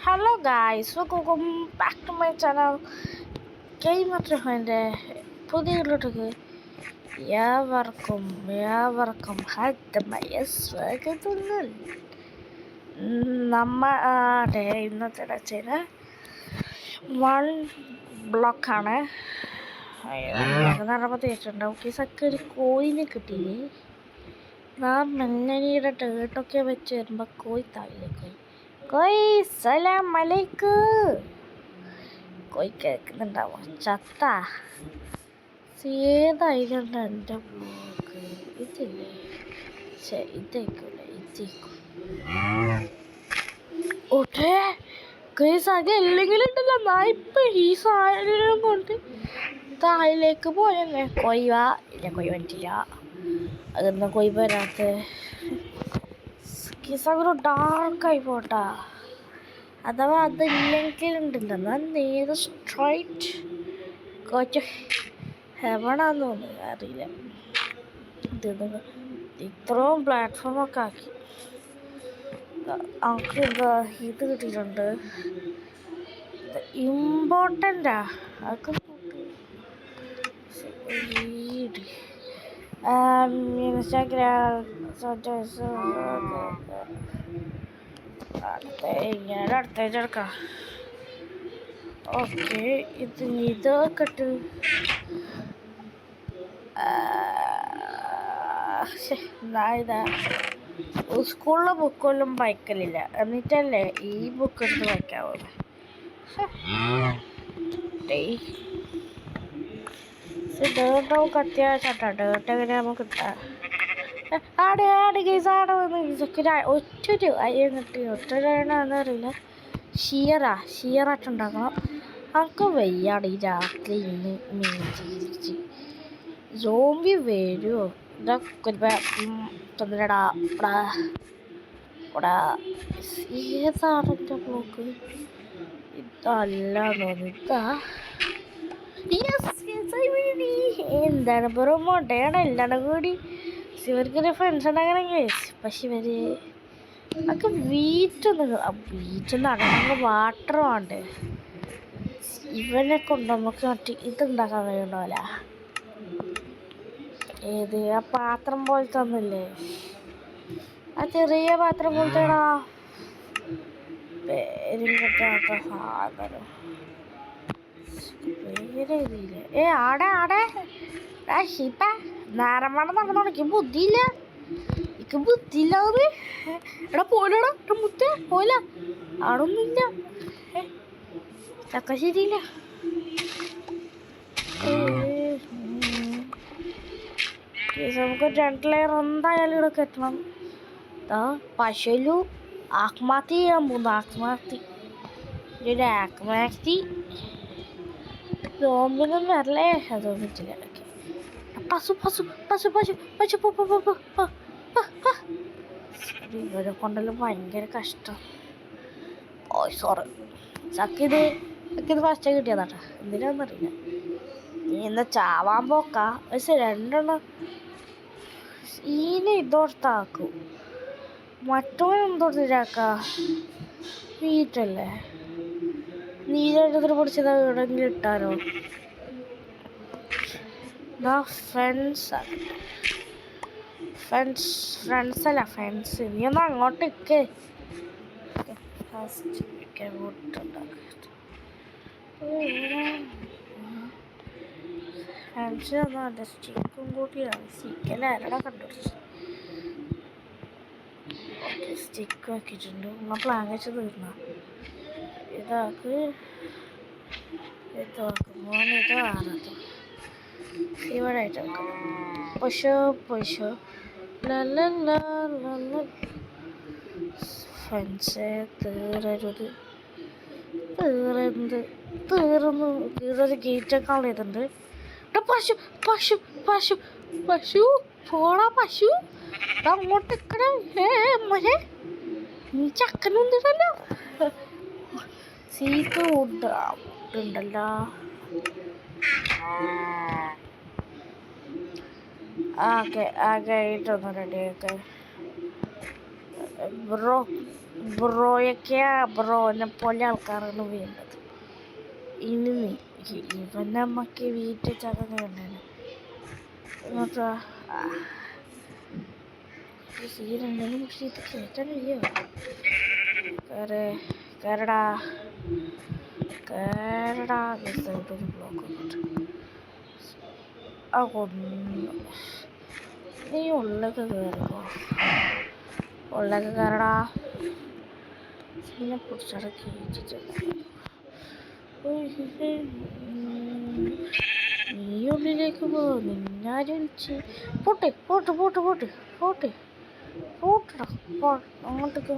Hello guys, welcome back to my channel gamer ജോഹൻ്റെ പുതിയ വീട്ടിലേക്ക് ഏവർക്കും ഹാർദമായ സ്വാഗതങ്ങൾ. ഇന്നത്തെ ചെയ്ത വൺ ബ്ലോക്കാണ് നടമ്പോൾ തേച്ചിട്ടുണ്ടാവും. കേസൊക്കെ ഒരു കോയിന് കിട്ടിയില്ലേ. നാം മെല്ലനിയുടെ ടേട്ടൊക്കെ വെച്ച് വരുമ്പോൾ കോയി താഴേക്ക് കോയി സലാം അലൈക്ക് കോയി കേൾക്കുന്നുണ്ടാവും. ചത്ത ഏതായിട്ടുണ്ട് എൻ്റെ ബ്ലോക്ക്. ഇതില്ലേ ഇതേക്കൂല ഇതേക്കും ഓട്ടേ കേസാകെ എല്ലെങ്കിലും ഉണ്ടല്ലോ. നായിപ്പം ഈ സാധനം കൊണ്ട് താഴിലേക്ക് പോയല്ലേ. കൊയ്യ ഇല്ല, കൊയ്യ പറ്റില്ല. അതൊന്നും കൊയ് വരാത്ത കേസാകൊരു ഡാർക്കായി പോട്ടാ. അഥവാ അതില്ലെങ്കിലുണ്ടല്ലോ ഞാൻ നേരെ സ്ട്രൈറ്റ് കുറച്ച് ഹെവണാന്ന് തോന്നുന്നു, അറിയില്ല. ഇത്രയും പ്ലാറ്റ്ഫോമൊക്കെ ആക്കി നമുക്ക് ഇത് കിട്ടിയിട്ടുണ്ട്. ഇമ്പോർട്ടൻ്റാ അതൊക്കെ ഇൻസ്റ്റാഗ്രാം ഇങ്ങനെ അടുത്തേക്കെടുക്കാം. ഓക്കെ, ഇതൊക്കെ ഇട്ട് ഇതാ സ്കൂളിലെ ബുക്കൊന്നും വായിക്കലില്ല, എന്നിട്ടല്ലേ ഈ ബുക്ക് എടുത്ത് വായിക്കാവുള്ളൂ. ഡേർട്ടൊക്കെ അത്യാവശ്യമായിട്ടാ. ഡേർട്ട് എങ്ങനെ നമുക്ക് കിട്ടാം. ഒറ്റൊരു അയ്യങ്ങിട്ട് ഒറ്റൊരാണെന്ന് അറിയില്ല. ഷിയറായിട്ടുണ്ടാക്കണം. നമുക്ക് വയ്യാട് ഈ രാത്രി ഇന്ന് മീൻചിരിച്ച് സോംബി വരുമോ. ഇതൊക്കെ തന്നില്ലടാ. ഏതാണ് എൻ്റെ ബ്ലോക്ക്? ഇതല്ല ഇതാ. എന്താണ് പ്രൊമോട്ടയാണ് എല്ലാം കൂടി. ഇവർക്കൊരു ഫ്രണ്ട്സ് ഉണ്ടാകണമെങ്കിൽ പക്ഷെ ഇവര് നമുക്ക് വീറ്റൊന്നും നടണമെങ്കിൽ വാട്ടർ വേണ്ടേ. ഇവനെ കൊണ്ട് നമുക്ക് മറ്റേ ഇതുണ്ടാക്കാൻ കഴിയണ്ടാവില്ല. ഏത് ആ പാത്രം പോലത്തെ ഒന്നുമില്ലേ, ആ ചെറിയ പാത്രം പോലത്തെടാ, പേരും കിട്ടാത്ത സാധനം പേരെഴുതിയില്ലേ. ആടെ ഷിപ്പ നേരമാണ് നടന്നു. എനിക്ക് ബുദ്ധിയില്ല. എടാ പോലെടാ മുത്തേ പോല ആടൊന്നുമില്ല. ചക്ക ശരിയില്ല. നമുക്ക് 2 ലെയർ എന്തായാലും ഇവിടെ കെട്ടണം. പശുലു ആത്മഹത്യ ചെയ്യാൻ പോകുന്നു. ആത്മഹത്യ നോമ്പിനും വരലേ. അതൊന്നും പറ്റില്ല. പശു പശു പശു പശു പശു ഇവരെ കൊണ്ടെല്ലാം ഭയങ്കര കഷ്ടം. സോറി ചക്കിത് ഫസ്റ്റ് കിട്ടിയതാട്ടാ. എന്തിനാന്നറിയില്ല. നീ എന്നാ ചാവാൻ പോക്കാ. പക്ഷെ 2 ഈനെ ഇതോർത്താക്കും. മറ്റവൻ എന്തോർത്തിട്ടാക്ക വീട്ടല്ലേ. നീരെടുത്തിട്ട് പിടിച്ചത് എവിടെയെങ്കിലും ഇട്ടാലോ. ഫ്രണ്ട്സ് അല്ല ഫെൻസ്. നീ ഒന്ന് അങ്ങോട്ടേക്ക് ഫ്രണ്ട്സ് ഒന്നും സ്റ്റിക്കും കൂട്ടിയാണ്. സ്റ്റിക്കല്ല കണ്ടുപിടിച്ചു. ഓക്കെ, സ്റ്റിക്ക് ആക്കിയിട്ടുണ്ട്. നമ്മൾ പ്ലാൻ വെച്ച് തീർന്ന ഇതാക്കുമ്പോൾ ഇത് ആണത് ഇവിടെ ആയിട്ട് വെക്കണം. പശു ഫെൻസ് തീറരുത്. തീറൊരു ഗേറ്റൊക്കെ കളയുന്നുണ്ട്. പശു പശു പശു പശു പോടാ. പശു അങ്ങോട്ട് മോനെ നീ ചക്കനുണ്ടല്ലോ. സീറ്റ് ഉണ്ടല്ലോ. ആകെ ആയിട്ടൊന്ന് റെഡിയാക്കെ ബ്രോ. ബ്രോനെ പോലെ ആൾക്കാരാണ് വേണ്ടത്. ഇനി നീ ഇവൻ നമുക്ക് വീട്ടിൽ ചതന്ന് കണ്ടേനെ ഇങ്ങോട്ടാ സീനുണ്ടെങ്കിൽ പക്ഷെ ഇത് കേട്ടാൻ കഴിയോ? കേരടാ ഒരു ബ്ലോക്ക് ആ കൊന്നു. നീ ഉള്ളൊക്കെ കയറിക്കോ, ഉള്ളൊക്കെ കയറടാ. സീനെ പിടിച്ചട കയറ്റിട്ടുണ്ട്. നീ ഉള്ളിലേക്ക് പോ, നിന്നാരും വിളിച്ച് പോട്ടെ പോട്ടെ പോട്ടെ പോട്ടെ പോട്ടെ പോട്ടടാ പോ. അങ്ങോട്ടേക്ക്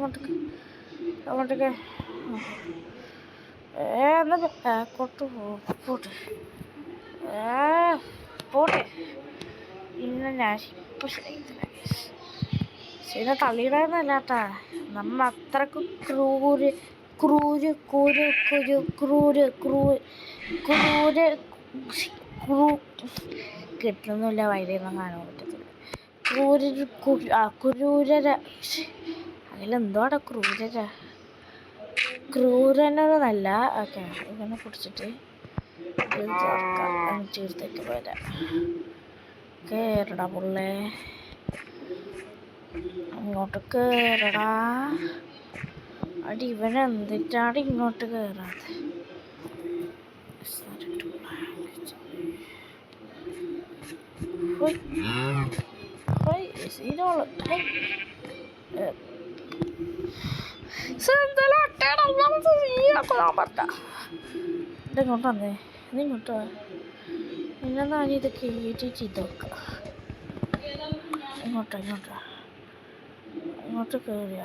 എന്നാ കൊട്ടു പോട്ടെ പോട്ടെ. ഇന്ന് ഞാൻ ഇപ്പം ശരി തള്ളിയിടാന്നല്ലാട്ടാ, നമ്മ അത്രക്ക് കിട്ടുന്നില്ല. വൈദ്യുതി കാണാൻ പറ്റത്തില്ല. ക്രൂരര അതിലെന്തോടാ ക്രൂരനല്ല. ഓക്കെ, ഇങ്ങനെ പിടിച്ചിട്ട് ചേർത്തൊക്കെ വരാം. കേറടാ പുള്ളേ, അങ്ങോട്ട് കേറടാ. അടി ഇവനെന്തിട്ടാണ് ഇങ്ങോട്ട് കയറാതെ? ഇങ്ങോട്ട് വന്നേ, നീ ഇങ്ങോട്ട് വാ. ഇന്നെന്നാ ഇത് കേട്ടിട്ട് ഇതൊക്കെ ഇങ്ങോട്ട് കയറിയ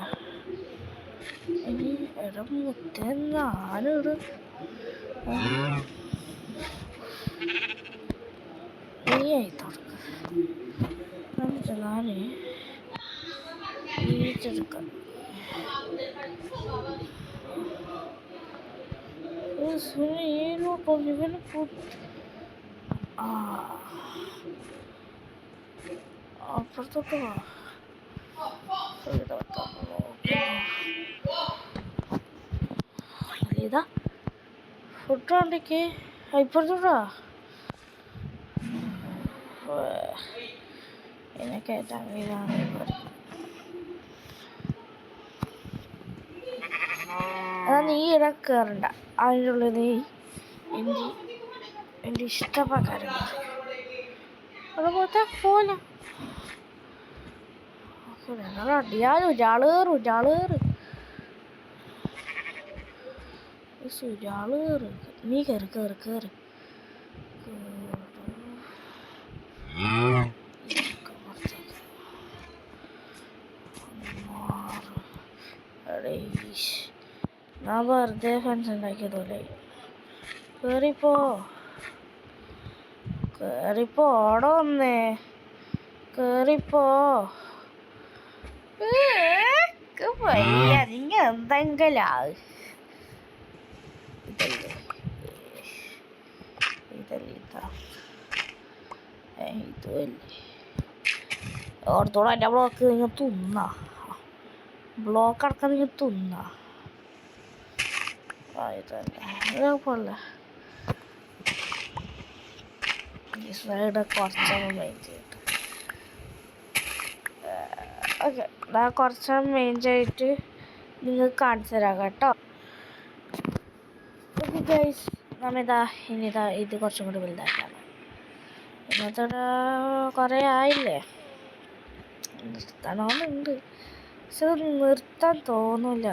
ഇനി ഇടം മുത്തെന്നാനൊരു നീയായി തുടക്കം. ഞാന് ഈച്ചെടുക്കാം. ഇവന് അപ്പുറത്തോട്ട് വാ. ഇതാ ഫുഡ് ഉണ്ടെങ്കിൽ ഇപ്പുറത്തോട്ടാ എന്നെ കയറ്റാൻ കഴിയാതെ. അതാ നീ ഇടക്കേറണ്ട. അതിൻ്റെ ഉള്ളിൽ നീ എൻ്റെ ഇഷ്ടപ്രകാരം അതുപോലത്തെ പോലെ അടിയാലും ഒരാളേറ് നീ കയറി ഞാൻ വെറുതെ ഫെൻസ് ഉണ്ടാക്കിയതല്ലേ. കേറിപ്പോടോ ഒന്നേ, കേറിപ്പോ. വയ്യ, നിങ്ങ എന്തെങ്കിലും ഇതല്ലേ ഓർത്തോളം എൻ്റെ ബ്ലോക്ക് നിങ്ങൾ ബ്ലോക്ക് അടക്കം നിങ്ങൾ ഇതല്ലേ ഈ സൈഡ് കുറച്ചൊന്ന് മെയിൻ ചെയ്തിട്ട് ഓക്കെ. ഞാൻ കുറച്ച് മെയിൻ ചെയ്തിട്ട് നിങ്ങൾക്ക് കാണിച്ചു തരാം കേട്ടോ. ഓക്കെ ഗൈസ്, ഇനിതാ ഇത് കുറച്ചും കൂടി വലുതാക്കാണ്. ഇന്നത്തെ കുറേ ആയില്ലേ, നിർത്തണമെന്നുണ്ട് പക്ഷെ അത് നിർത്താൻ തോന്നില്ല.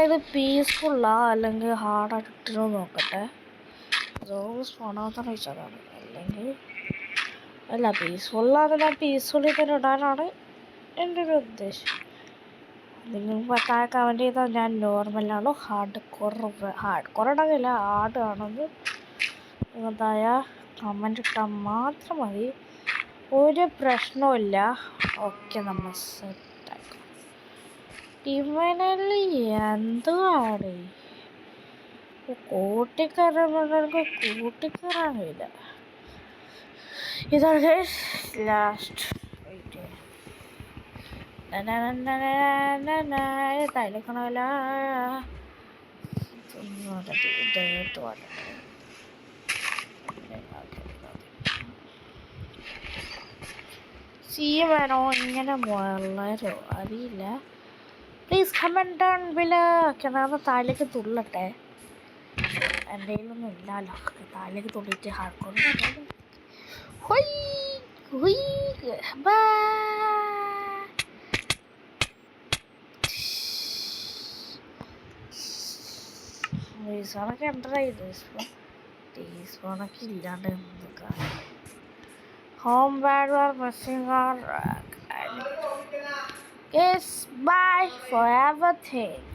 ഇത് പീസ്ഫുള്ളാ അല്ലെങ്കിൽ ഹാർഡായിട്ടിരുന്ന് നോക്കട്ടെ. റോസ് പോണാത്തെന്ന് വെച്ചതാണ്. അല്ലെങ്കിൽ അല്ല, പീസ്ഫുള്ളിൽ തന്നെ ഇടാനാണ് എൻ്റെ ഒരു ഉദ്ദേശം. നിങ്ങൾ താഴെ കമൻറ്റ് ചെയ്താൽ ഞാൻ നോർമലാണോ ഹാർഡ് കോർ ഇടാകില്ല, ഹാർഡ് ആണെന്ന് തായ കമൻറ്റ് ഇട്ടാൽ മാത്രം മതി. ഒരു പ്രശ്നമില്ല. ഓക്കെ, നമ്മൾ സെറ്റാക്കാം. ഇവനല്ലേ എന്തുവാണ് കൂട്ടിക്കയറാനില്ല. ഇതാണ് ലാസ്റ്റ്. തൈലക്കണമല്ല സി വേണോ ഇങ്ങനെ വളരോ അറിയില്ല. Please comment down below. കിണറ് താഴേക്ക് തുള്ളട്ടെ. എൻ്റെ കയ്യിലൊന്നും ഇല്ലല്ലോ താഴേക്ക് തുള്ളിയിട്ട് ഹാർക്കോണ്ട് റീസോണൊക്കെ എൻ്ററായി. റീസ്പോണൊക്കെ ഇല്ലാണ്ട് എന്തൊക്കെ home ബാഡ്വർ മെസ്സിംഗ്. Yes, bye for everything.